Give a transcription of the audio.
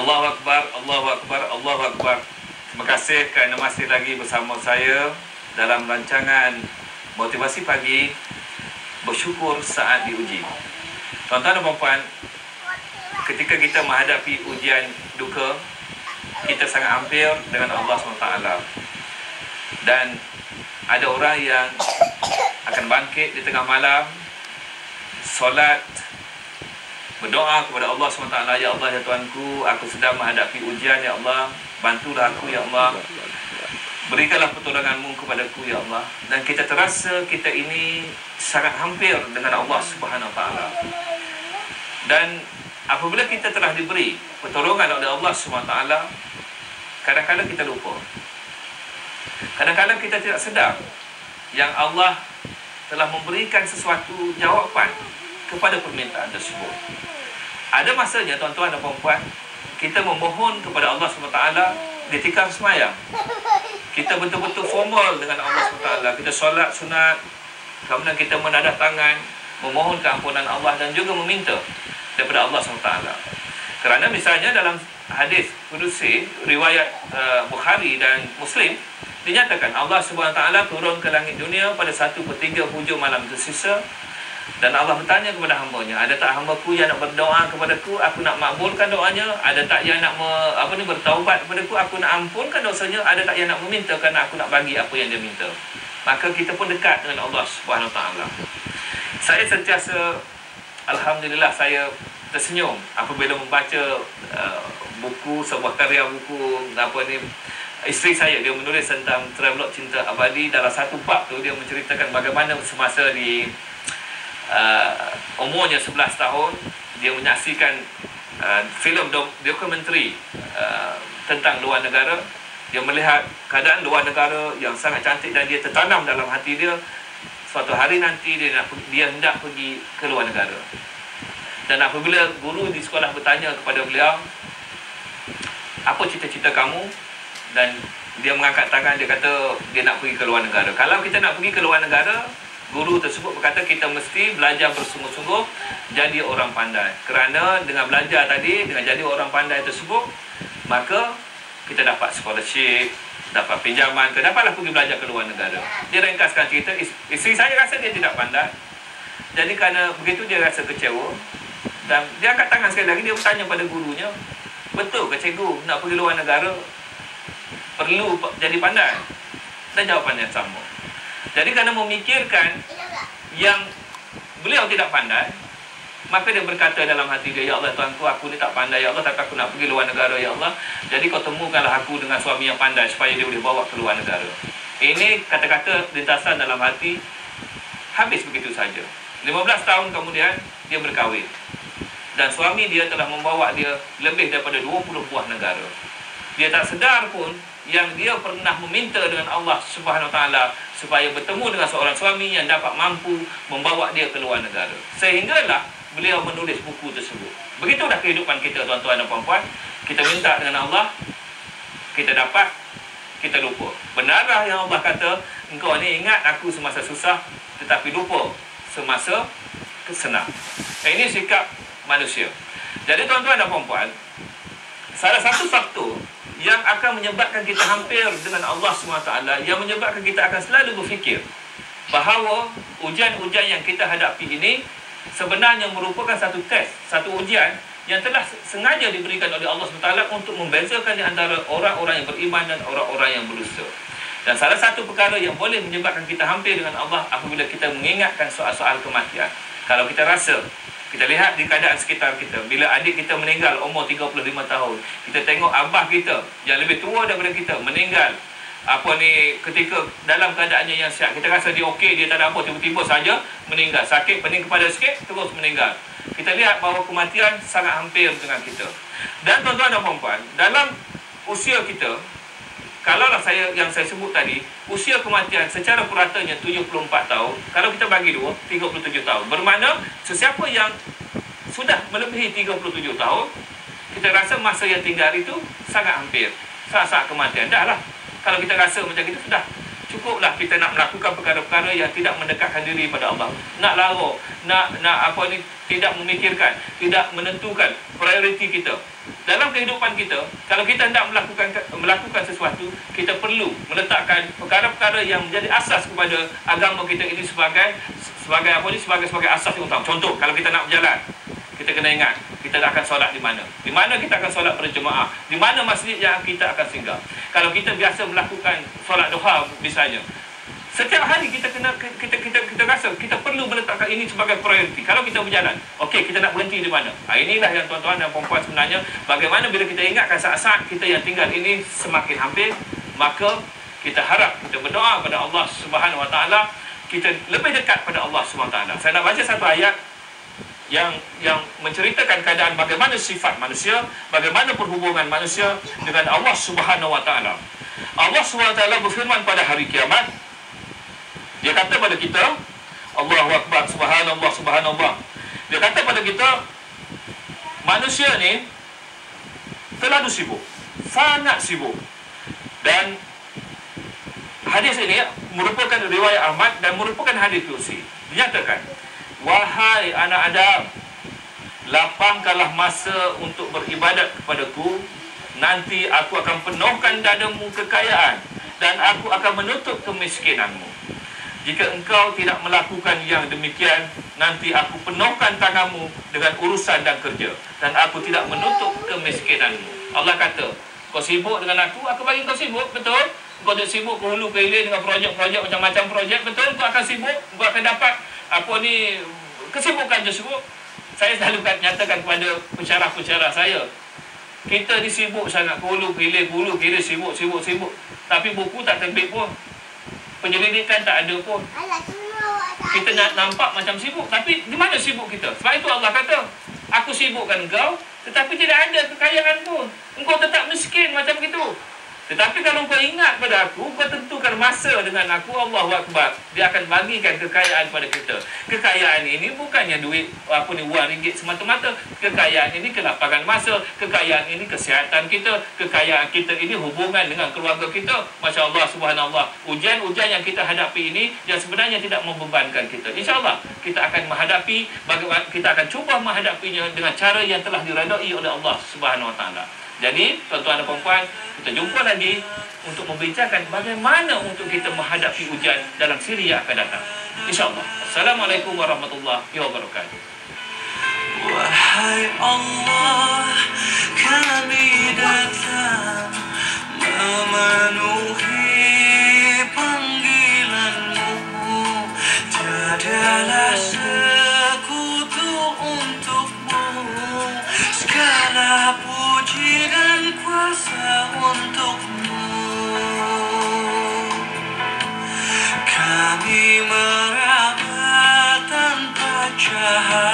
Allahu Akbar, Allahu Akbar, Allahu Akbar. Terima kasih kerana masih lagi bersama saya dalam rancangan Motivasi Pagi, bersyukur saat diuji. Tuan-tuan dan puan-puan, ketika kita menghadapi ujian duka, kita sangat hampir dengan Allah SWT. Dan ada orang yang akan bangkit di tengah malam, solat, berdoa kepada Allah SWT. Ya Allah, ya Tuanku, aku sedang menghadapi ujian, ya Allah. Bantulah aku, ya Allah. Berikanlah pertolonganmu kepadaku, ya Allah. Dan kita terasa kita ini sangat hampir dengan Allah SWT. Dan apabila kita telah diberi pertolongan oleh Allah SWT, kadang-kadang kita lupa. Kadang-kadang kita tidak sedar yang Allah telah memberikan sesuatu jawapan kepada permintaan tersebut. Ada masanya, tuan-tuan dan puan-puan, kita memohon kepada Allah SWT di tikar semayang. Kita betul-betul formal dengan Allah SWT. Kita solat sunat, kemudian kita menadah tangan, memohon keampunan Allah dan juga meminta daripada Allah SWT. Kerana misalnya dalam hadis Qudusi, riwayat Bukhari dan Muslim, dinyatakan Allah SWT turun ke langit dunia pada 1/3 hujung malam tersisa. Dan Allah bertanya kepada hamba-Nya, ada tak hamba-Ku yang nak berdoa kepadaku, aku nak makbulkan doanya? Ada tak yang nak bertaubat kepadaku, aku nak ampunkan dosanya? Ada tak yang nak meminta kerana aku nak bagi apa yang dia minta? Maka kita pun dekat dengan Allah SWT. Saya sentiasa, alhamdulillah, saya tersenyum apabila membaca buku, sebuah karya buku isteri saya, dia menulis tentang travelog cinta abadi. Dalam satu bab tu dia menceritakan bagaimana semasa di umurnya 11 tahun dia menyaksikan filem dokumentari tentang luar negara. Dia melihat keadaan luar negara yang sangat cantik dan dia tertanam dalam hati dia, suatu hari nanti dia hendak pergi ke luar negara. Dan apabila guru di sekolah bertanya kepada beliau, apa cita-cita kamu? Dan dia mengangkat tangan, dia kata dia nak pergi ke luar negara. Kalau kita nak pergi ke luar negara, guru tersebut berkata kita mesti belajar bersungguh-sungguh, jadi orang pandai. Kerana dengan belajar tadi, dengan jadi orang pandai tersebut, maka kita dapat scholarship, dapat pinjaman, dapatlah pergi belajar ke luar negara. Dia ringkaskan cerita, isteri saya rasa dia tidak pandai. Jadi kerana begitu dia rasa kecewa. Dan dia angkat tangan sekali lagi, dia bertanya pada gurunya, betul ke cikgu nak pergi luar negara perlu jadi pandai? Dan jawapannya sama. Jadi kerana memikirkan yang beliau tidak pandai, maka dia berkata dalam hati dia, ya Allah Tuanku, aku ni tak pandai, ya Allah, tapi aku nak pergi luar negara, ya Allah. Jadi kau temukanlah aku dengan suami yang pandai supaya dia boleh bawa ke luar negara. Ini kata-kata lintasan dalam hati, habis begitu saja. 15 tahun kemudian dia berkahwin. Dan suami dia telah membawa dia lebih daripada 20 buah negara. Dia tak sedar pun yang dia pernah meminta dengan Allah SWT supaya bertemu dengan seorang suami yang dapat mampu membawa dia ke luar negara. Sehinggalah beliau menulis buku tersebut. Begitulah kehidupan kita, tuan-tuan dan puan-puan. Kita minta dengan Allah, kita dapat, kita lupa. Benarlah yang Allah kata, engkau ni ingat aku semasa susah, tetapi lupa semasa senang. Ini sikap manusia. Jadi tuan-tuan dan puan-puan, salah satu faktor yang akan menyebabkan kita hampir dengan Allah SWT, yang menyebabkan kita akan selalu berfikir bahawa ujian-ujian yang kita hadapi ini sebenarnya merupakan satu test, satu ujian yang telah sengaja diberikan oleh Allah SWT untuk membezakan di antara orang-orang yang beriman dan orang-orang yang berdusta. Dan salah satu perkara yang boleh menyebabkan kita hampir dengan Allah apabila kita mengingatkan soal-soal kematian. Kalau kita rasa, kita lihat di keadaan sekitar kita, bila adik kita meninggal umur 35 tahun, kita tengok abah kita yang lebih tua daripada kita meninggal ketika dalam keadaannya yang sihat, kita rasa dia okey, dia tak ada apa, tiba-tiba saja meninggal, sakit pening kepala sikit terus meninggal. Kita lihat bahawa kematian sangat hampir dengan kita. Dan tuan-tuan dan puan-puan, dalam usia kita, kalaulah yang saya sebut tadi, usia kematian secara puratanya 74 tahun, kalau kita bagi 2, 37 tahun. Bermakna sesiapa yang sudah melebihi 37 tahun, kita rasa masa yang tinggal itu sangat hampir, saat-saat kematian. Dah lah, kalau kita rasa macam itu, sudah cukuplah kita nak melakukan perkara-perkara yang tidak mendekatkan diri pada Allah. Nak lara, nak tidak memikirkan, tidak menentukan prioriti kita. Dalam kehidupan kita, kalau kita hendak melakukan sesuatu, kita perlu meletakkan perkara-perkara yang menjadi asas kepada agama kita ini sebagai asas yang utama. Contoh, kalau kita nak berjalan, kita kena ingat kita akan solat di mana. Di mana kita akan solat berjemaah, di mana masjid yang kita akan singgah. Kalau kita biasa melakukan solat duha misalnya, setiap hari kita rasa kita perlu meletakkan ini sebagai prioriti. Kalau kita berjalan, okey, kita nak berhenti di mana? Inilah yang tuan-tuan dan puan-puan sebenarnya, bagaimana bila kita ingatkan saat-saat kita yang tinggal ini semakin hampir, maka kita harap, kita berdoa kepada Allah Subhanahu Wa Taala, kita lebih dekat pada Allah Subhanahu Wa Taala. Saya nak baca satu ayat yang menceritakan keadaan bagaimana sifat manusia, bagaimana perhubungan manusia dengan Allah Subhanahu Wa Taala. Allah Subhanahu Wa Taala berfirman pada hari kiamat, dia kata pada kita, Allahu Akbar, subhanallah, subhanallah. Dia kata pada kita, manusia ni terlalu sibuk, sangat sibuk. Dan hadis ini merupakan riwayat Ahmad dan merupakan hadis kursi. Dinyatakan, wahai anak Adam, lapangkanlah masa untuk beribadat kepadaku, nanti aku akan penuhkan dadamu kekayaan dan aku akan menutup kemiskinanmu. Jika engkau tidak melakukan yang demikian, nanti aku penuhkan tanganmu dengan urusan dan kerja, dan aku tidak menutup kemiskinanmu. Allah kata, kau sibuk dengan aku bagi kau sibuk, betul? Kau dah sibuk ke hulu ke hilir dengan projek-projek, macam-macam projek, betul? Kau akan sibuk, kau akan dapat apa ni, kesibukan tersebut. Saya selalu nyatakan kepada pensyarah-pensyarah saya, kita ni sibuk sangat ke hulu ke hilir, sibuk. Tapi buku tak terbit pun, penyelidikan tak ada pun. Kita nak nampak macam sibuk, tapi di mana sibuk kita? Sebab itu Allah kata, aku sibukkan engkau, tetapi tidak ada kekayaan pun. Engkau tetap miskin macam itu. Tetapi kalau kau ingat pada aku, kau tentukan masa dengan aku, Allahu Akbar, dia akan bagikan kekayaan pada kita. Kekayaan ini bukannya duit, wang ringgit semata-mata. Kekayaan ini kelapangan masa, kekayaan ini kesihatan kita, kekayaan kita ini hubungan dengan keluarga kita. Masya Allah, subhanallah. Ujian-ujian yang kita hadapi ini yang sebenarnya tidak membebankan kita. InsyaAllah kita akan menghadapi, kita akan cuba menghadapinya dengan cara yang telah diredai oleh Allah Subhanahu Wa Taala. Jadi, tuan-tuan dan puan-puan, kita jumpa lagi untuk membincangkan bagaimana untuk kita menghadapi ujian dalam siri yang akan datang. InsyaAllah. Assalamualaikum warahmatullahi wabarakatuh. Wahai Allah, kami datang memenuhi panggilan-Mu. Tiadalah sekutu untuk-Mu, segala puji dan kuasa untuk-Mu. Kami meraba tanpa cahaya,